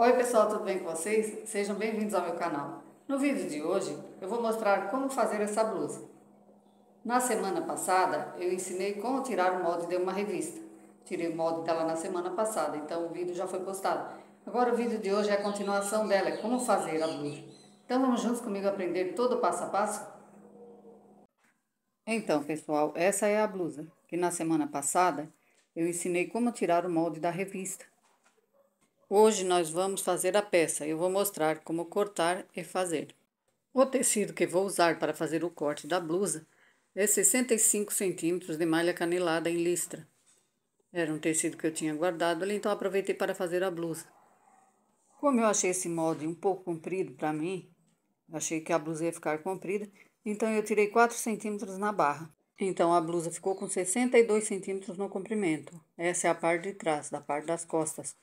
Oi pessoal, tudo bem com vocês? Sejam bem-vindos ao meu canal. No vídeo de hoje eu vou mostrar como fazer essa blusa. Na semana passada eu ensinei como tirar o molde de uma revista. Tirei o molde dela na semana passada, então o vídeo já foi postado. Agora o vídeo de hoje é a continuação dela, é como fazer a blusa. Então vamos juntos comigo aprender todo o passo a passo? Então pessoal, essa é a blusa, que na semana passada eu ensinei como tirar o molde da revista. Hoje nós vamos fazer a peça. Eu vou mostrar como cortar e fazer. O tecido que vou usar para fazer o corte da blusa é 65 centímetros de malha canelada em listra. Era um tecido que eu tinha guardado ali, então aproveitei para fazer a blusa. Como eu achei esse molde um pouco comprido para mim, achei que a blusa ia ficar comprida, então eu tirei 4 centímetros na barra. Então a blusa ficou com 62 centímetros no comprimento. Essa é a parte de trás, da parte das costas.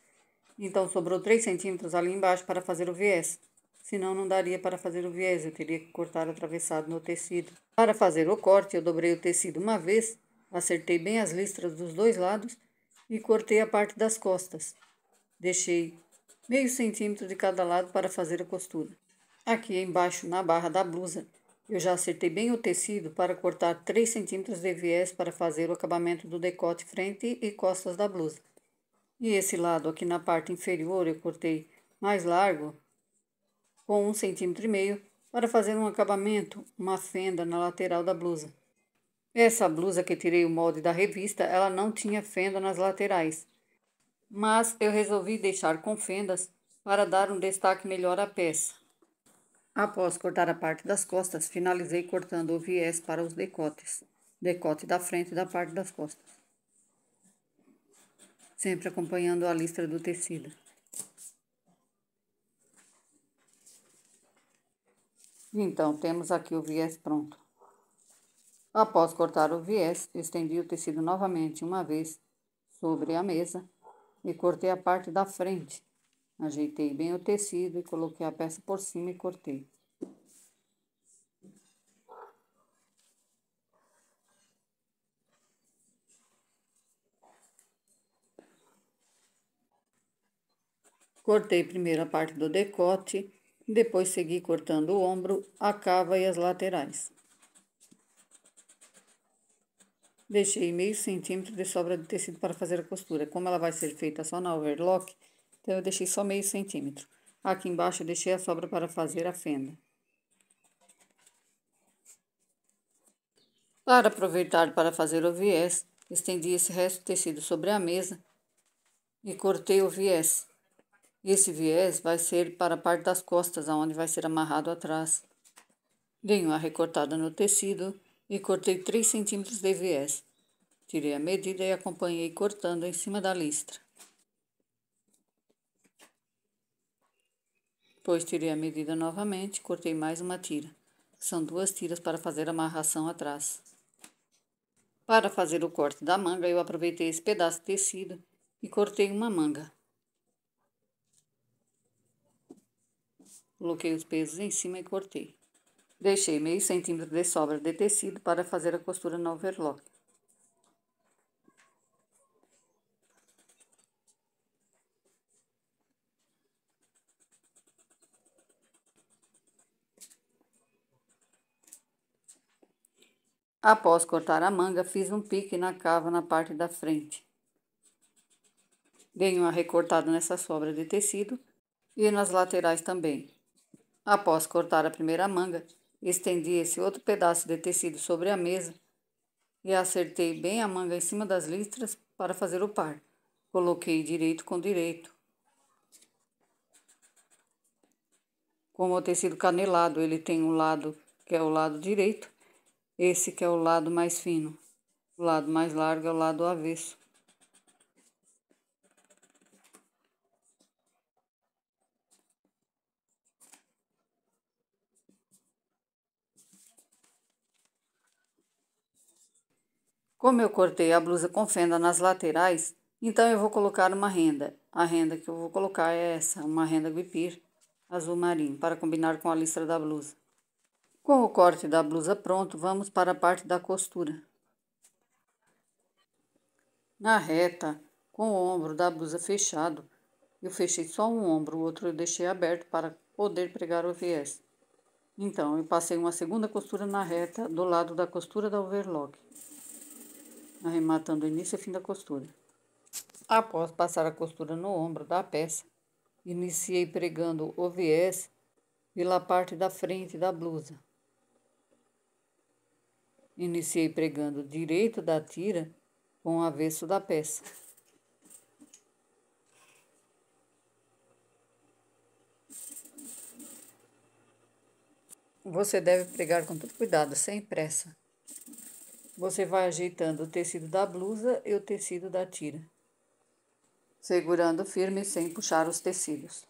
Então, sobrou 3 centímetros ali embaixo para fazer o viés. Senão, não daria para fazer o viés, eu teria que cortar atravessado no tecido. Para fazer o corte, eu dobrei o tecido uma vez, acertei bem as listras dos dois lados e cortei a parte das costas. Deixei meio centímetro de cada lado para fazer a costura. Aqui embaixo, na barra da blusa, eu já acertei bem o tecido para cortar 3 centímetros de viés para fazer o acabamento do decote frente e costas da blusa. E esse lado aqui na parte inferior eu cortei mais largo, com 1,5 cm, para fazer um acabamento, uma fenda na lateral da blusa. Essa blusa que tirei o molde da revista, ela não tinha fenda nas laterais, mas eu resolvi deixar com fendas para dar um destaque melhor à peça. Após cortar a parte das costas, finalizei cortando o viés para os decotes, decote da frente e da parte das costas, sempre acompanhando a listra do tecido. Então, temos aqui o viés pronto. Após cortar o viés, estendi o tecido novamente uma vez sobre a mesa e cortei a parte da frente. Ajeitei bem o tecido e coloquei a peça por cima e cortei. Cortei primeiro a parte do decote, depois segui cortando o ombro, a cava e as laterais. Deixei meio centímetro de sobra de tecido para fazer a costura. Como ela vai ser feita só na overlock, então eu deixei só meio centímetro. Aqui embaixo eu deixei a sobra para fazer a fenda. Para aproveitar para fazer o viés, estendi esse resto de tecido sobre a mesa e cortei o viés. Esse viés vai ser para a parte das costas, aonde vai ser amarrado atrás. Dei uma recortada no tecido e cortei 3 centímetros de viés. Tirei a medida e acompanhei cortando em cima da listra. Depois tirei a medida novamente, cortei mais uma tira. São 2 tiras para fazer a amarração atrás. Para fazer o corte da manga, eu aproveitei esse pedaço de tecido e cortei uma manga. Coloquei os pesos em cima e cortei. Deixei meio centímetro de sobra de tecido para fazer a costura no overlock. Após cortar a manga, fiz um pique na cava na parte da frente. Dei uma recortada nessa sobra de tecido e nas laterais também. Após cortar a primeira manga, estendi esse outro pedaço de tecido sobre a mesa e acertei bem a manga em cima das listras para fazer o par. Coloquei direito com direito. Como o tecido canelado, ele tem um lado que é o lado direito, esse que é o lado mais fino. O lado mais largo é o lado avesso. Como eu cortei a blusa com fenda nas laterais, então eu vou colocar uma renda. A renda que eu vou colocar é essa, uma renda guipir azul marinho, para combinar com a listra da blusa. Com o corte da blusa pronto, vamos para a parte da costura. Na reta, com o ombro da blusa fechado, Eu fechei só um ombro, o outro eu deixei aberto para poder pregar o viés. Então, eu passei uma segunda costura na reta do lado da costura da overlock, arrematando o início e fim da costura. Após passar a costura no ombro da peça, iniciei pregando o viés pela parte da frente da blusa. Iniciei pregando direito da tira com o avesso da peça. Você deve pregar com todo cuidado, sem pressa. Você vai ajeitando o tecido da blusa e o tecido da tira, segurando firme sem puxar os tecidos.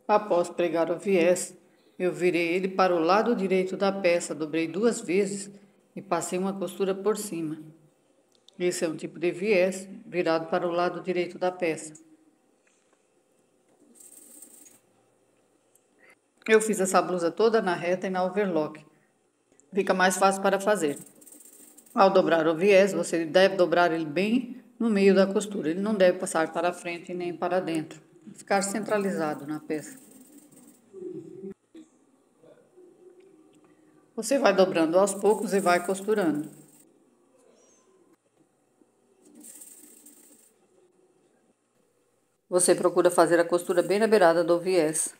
Após pregar o viés, eu virei ele para o lado direito da peça, dobrei 2 vezes e passei uma costura por cima. Esse é um tipo de viés virado para o lado direito da peça. Eu fiz essa blusa toda na reta e na overlock. Fica mais fácil para fazer. Ao dobrar o viés, você deve dobrar ele bem no meio da costura. Ele não deve passar para frente nem para dentro. Ficar centralizado na peça. Você vai dobrando aos poucos e vai costurando. Você procura fazer a costura bem na beirada do viés.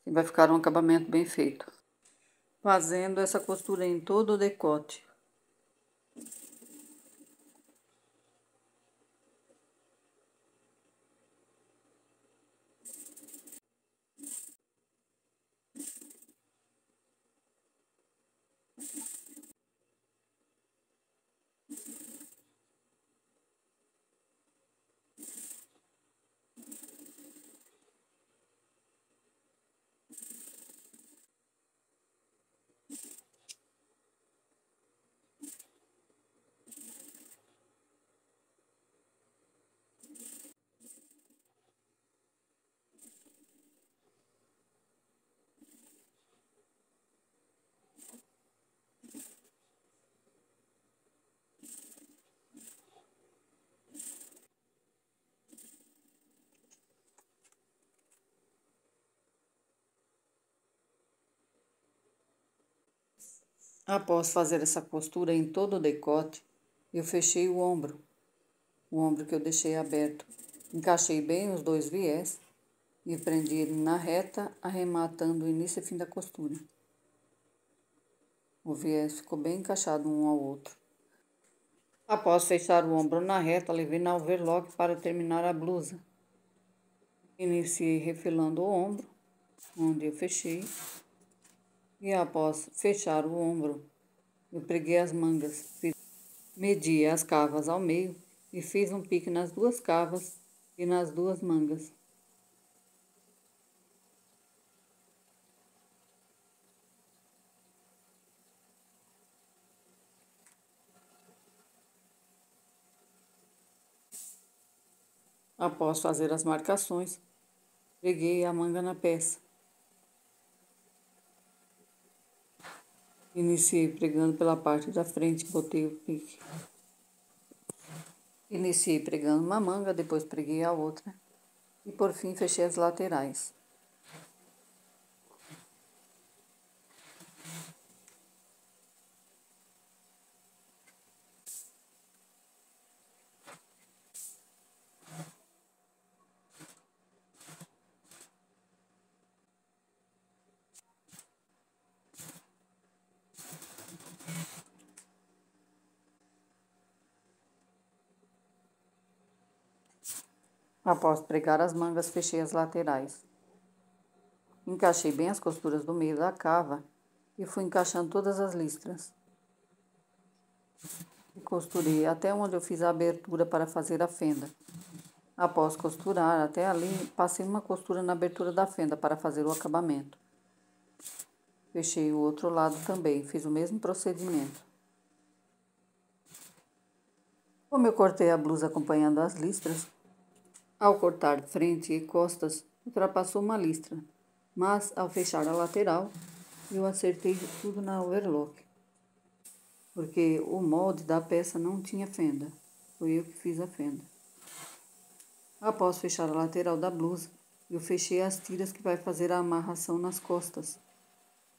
E vai ficar um acabamento bem feito. Fazendo essa costura em todo o decote. Após fazer essa costura em todo o decote, eu fechei o ombro que eu deixei aberto. Encaixei bem os 2 viés e prendi ele na reta, arrematando o início e fim da costura. O viés ficou bem encaixado um ao outro. Após fechar o ombro na reta, levei na overlock para terminar a blusa. Iniciei refilando o ombro, onde eu fechei, e após fechar o ombro, eu preguei as mangas. Medi as cavas ao meio e fiz um pique nas 2 cavas e nas 2 mangas. Após fazer as marcações, preguei a manga na peça. Iniciei pregando pela parte da frente, botei o pique. Iniciei pregando uma manga, depois preguei a outra e por fim fechei as laterais. Após pregar as mangas, fechei as laterais. Encaixei bem as costuras do meio da cava e fui encaixando todas as listras. E costurei até onde eu fiz a abertura para fazer a fenda. Após costurar até ali, passei uma costura na abertura da fenda para fazer o acabamento. Fechei o outro lado também, fiz o mesmo procedimento. Como eu cortei a blusa acompanhando as listras, ao cortar frente e costas, ultrapassou uma listra, mas ao fechar a lateral, eu acertei tudo na overlock, porque o molde da peça não tinha fenda. Foi eu que fiz a fenda. Após fechar a lateral da blusa, eu fechei as tiras que vai fazer a amarração nas costas.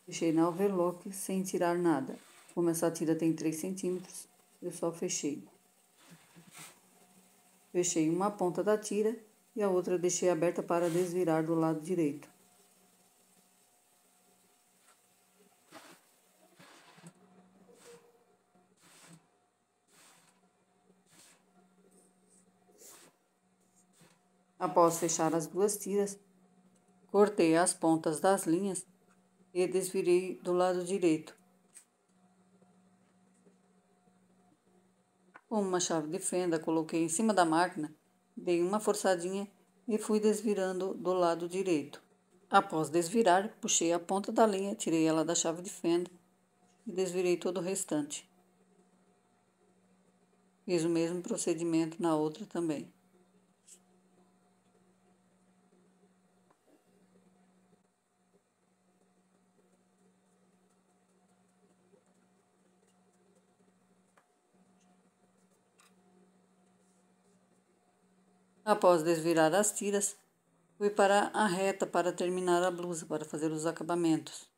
Fechei na overlock sem tirar nada. Como essa tira tem 3 centímetros, eu só fechei. Fechei uma ponta da tira e a outra deixei aberta para desvirar do lado direito. Após fechar as duas tiras, cortei as pontas das linhas e desvirei do lado direito. Com uma chave de fenda, coloquei em cima da máquina, dei uma forçadinha e fui desvirando do lado direito. Após desvirar, puxei a ponta da linha, tirei ela da chave de fenda e desvirei todo o restante. Fiz o mesmo procedimento na outra também. Após desvirar as tiras, fui para a reta para terminar a blusa, para fazer os acabamentos.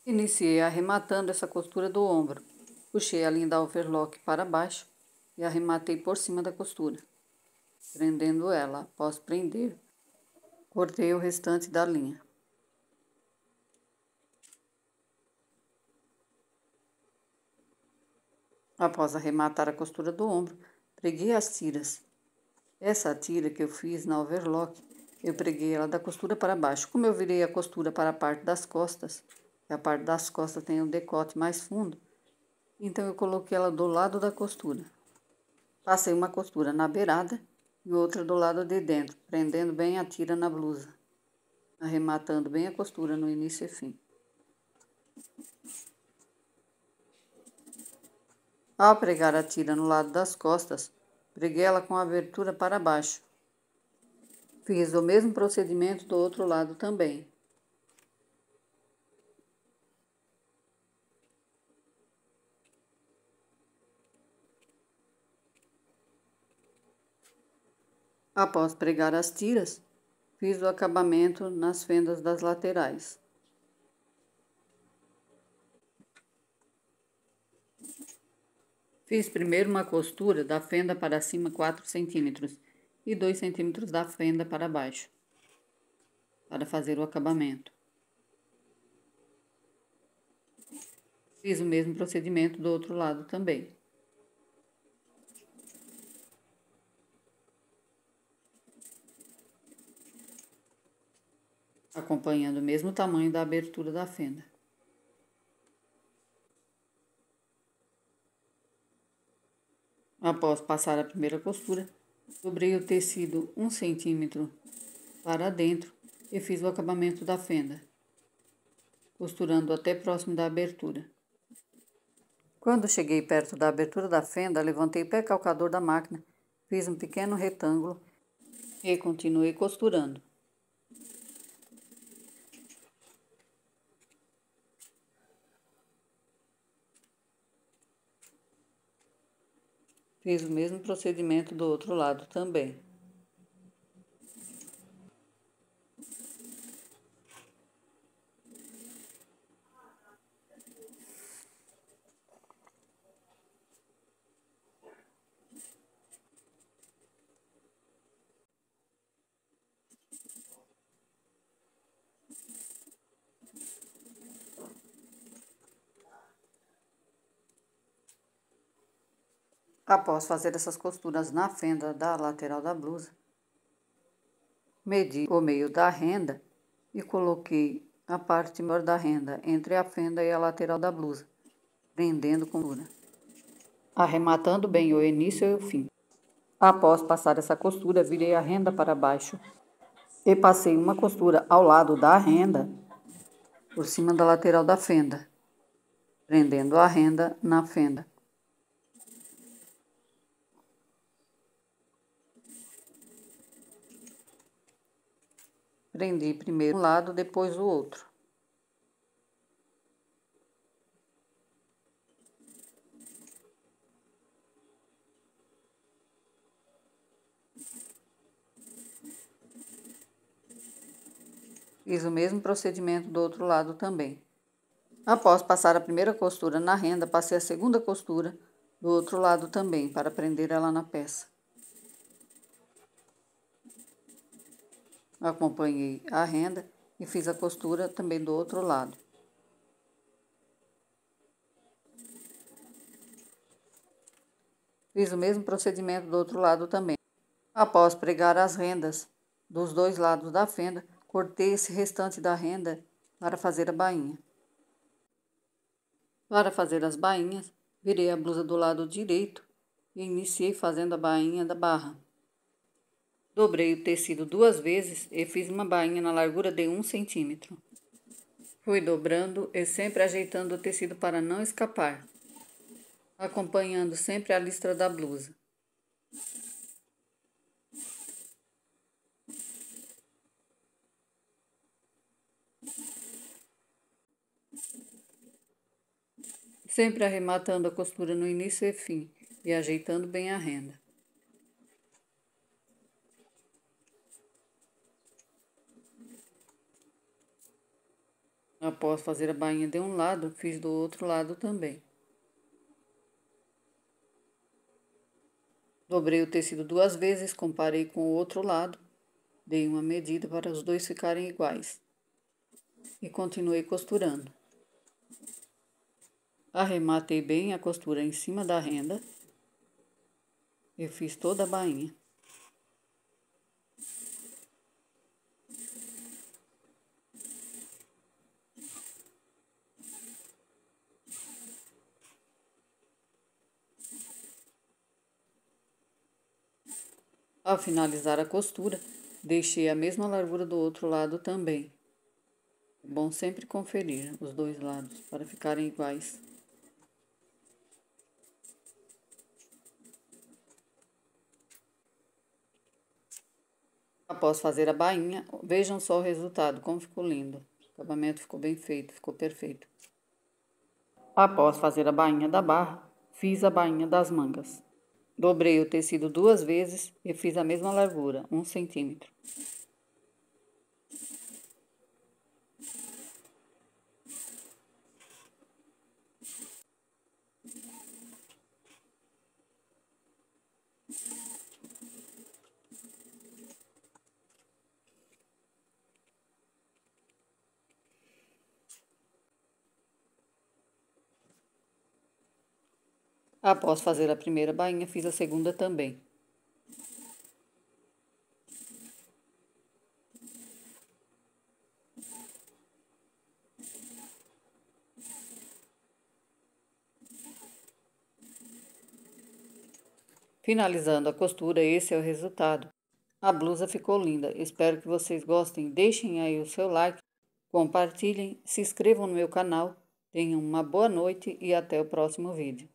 Iniciei arrematando essa costura do ombro. Puxei a linha da overlock para baixo e arrematei por cima da costura, prendendo ela. Após prender, cortei o restante da linha. Após arrematar a costura do ombro, preguei as tiras. Essa tira que eu fiz na overlock, eu preguei ela da costura para baixo. Como eu virei a costura para a parte das costas, que a parte das costas tem um decote mais fundo, então eu coloquei ela do lado da costura. Passei uma costura na beirada e outra do lado de dentro, prendendo bem a tira na blusa, arrematando bem a costura no início e fim. Ao pregar a tira no lado das costas, preguei ela com a abertura para baixo. Fiz o mesmo procedimento do outro lado também. Após pregar as tiras, fiz o acabamento nas fendas das laterais. Fiz primeiro uma costura da fenda para cima 4 centímetros e 2 centímetros da fenda para baixo, para fazer o acabamento. Fiz o mesmo procedimento do outro lado também. Acompanhando o mesmo tamanho da abertura da fenda. Após passar a primeira costura, dobrei o tecido 1 centímetro para dentro e fiz o acabamento da fenda, costurando até próximo da abertura. Quando cheguei perto da abertura da fenda, levantei o pé calcador da máquina, fiz um pequeno retângulo e continuei costurando. Fiz o mesmo procedimento do outro lado também. Após fazer essas costuras na fenda da lateral da blusa, Medi o meio da renda e coloquei a parte maior da renda entre a fenda e a lateral da blusa, prendendo com costura, arrematando bem o início e o fim. Após passar essa costura, virei a renda para baixo e passei uma costura ao lado da renda, por cima da lateral da fenda, prendendo a renda na fenda. Prendi primeiro um lado, depois o outro. Fiz o mesmo procedimento do outro lado também. Após passar a primeira costura na renda, passei a segunda costura do outro lado também, para prender ela na peça. Acompanhei a renda e fiz a costura também do outro lado. Fiz o mesmo procedimento do outro lado também. Após pregar as rendas dos dois lados da fenda, cortei esse restante da renda para fazer a bainha. Para fazer as bainhas, virei a blusa do lado direito e iniciei fazendo a bainha da barra. Dobrei o tecido 2 vezes e fiz uma bainha na largura de 1 centímetro. Fui dobrando e sempre ajeitando o tecido para não escapar, acompanhando sempre a listra da blusa. Sempre arrematando a costura no início e fim e ajeitando bem a renda. Após fazer a bainha de um lado, fiz do outro lado também. Dobrei o tecido 2 vezes, comparei com o outro lado, dei uma medida para os dois ficarem iguais e continuei costurando. Arrematei bem a costura em cima da renda e fiz toda a bainha. Ao finalizar a costura, deixei a mesma largura do outro lado também. É bom sempre conferir os dois lados para ficarem iguais. Após fazer a bainha, vejam só o resultado, como ficou lindo. O acabamento ficou bem feito, ficou perfeito. Após fazer a bainha da barra, fiz a bainha das mangas. Dobrei o tecido 2 vezes e fiz a mesma largura, 1 centímetro. Após fazer a primeira bainha, fiz a segunda também. Finalizando a costura, esse é o resultado. A blusa ficou linda. Espero que vocês gostem. Deixem aí o seu like, compartilhem, se inscrevam no meu canal. Tenham uma boa noite e até o próximo vídeo.